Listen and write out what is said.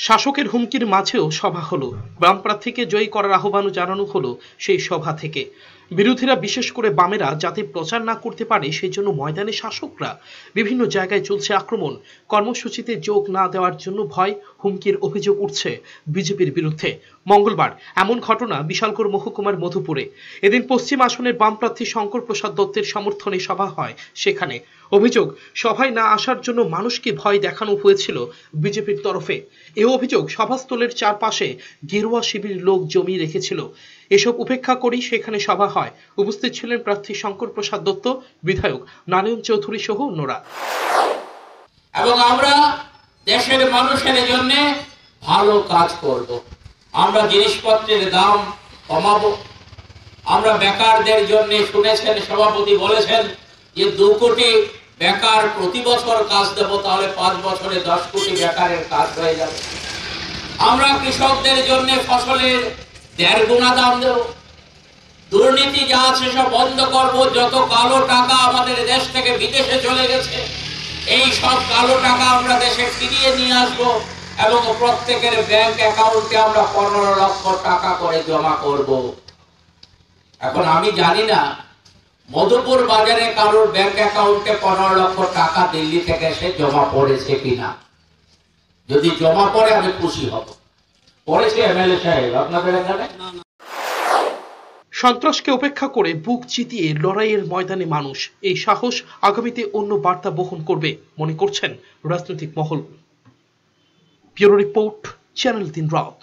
শাসকের হুমকির মাঝেও সভা হলো। বাম প্রার্থীকে জয়ী করার আহ্বানও জানানো হলো সেই সভা থেকে। বিরোধীরা, বিশেষ করে বামেরা যাতে প্রচার না করতে পারে সেই জন্য ময়দানে শাসকরা বিভিন্ন জায়গায় চলছে আক্রমণ। কর্মসূচিতে যোগ না দেওয়ার জন্য ভয়, হুমকির অভিযোগ উঠছে বিজেপির বিরুদ্ধে। মঙ্গলবার এমন ঘটনা বিশালগড় মহকুমার মধুপুরে। এদিন পশ্চিম আসনের বাম প্রার্থী শঙ্কর প্রসাদ দত্তের সমর্থনে সভা হয় সেখানে। অভিযোগ, সভায় না আসার জন্য মানুষকে ভয় দেখানো হয়েছিল বিজেপির তরফে। এ অভিযোগ, সভাস্থলের চারপাশে গেরুয়া শিবির লোক জমিয়ে রেখেছিল। এসব উপেক্ষা করেই সেখানে সভা হয়। উপস্থিত ছিলেন প্রার্থী শঙ্কর প্রসাদ দত্ত, বিধায়ক নারায়ণ চৌধুরী সহ অন্যরা। এবং আমরা দেশের মানুষের জন্য ভালো কাজ করব। আমরা জিনিসপত্রের দাম কমাবো। আমরা বেকারদের জন্য, শুনেছেন সভাপতি বলেছেন যে 2 কোটি বেকার প্রতি বছর কাজ দেব, তাহলে 5 বছরে 10 কোটি বেকারের কাজ হয়ে যাবে। আমরা কৃষকদের জন্য ফসলের 1.5 গুণা দাম দেব। দুর্নীতি যা আছে সব বন্ধ করব। যত কালো টাকা আমাদের দেশ থেকে বিদেশে চলে গেছে, এই সব কালো টাকা আমরা দেশে ফিরিয়ে নিয়ে আসবো এবং প্রত্যেকের ব্যাংক অ্যাকাউন্টে আমরা 15 লক্ষ টাকা করে জমা করব। এখন আমি জানি না মধুপুর বাজারে কারোর ব্যাংক অ্যাকাউন্টে 15 লক্ষ টাকা দিল্লি থেকে এসে জমা পড়েছে কিনা। যদি জমা পড়ে আমি খুশি হব। পড়েছে এমএলএ সাহেব আপনাদের এখানে? সন্ত্রাসকে উপেক্ষা করে বুক চিতিয়ে লড়াইয়ের ময়দানে মানুষ। এই সাহস আগামীতে অন্য বার্তা বহন করবে মনে করছেন রাজনৈতিক মহল। ব্যুরো রিপোর্ট, চ্যানেল 3 রাত।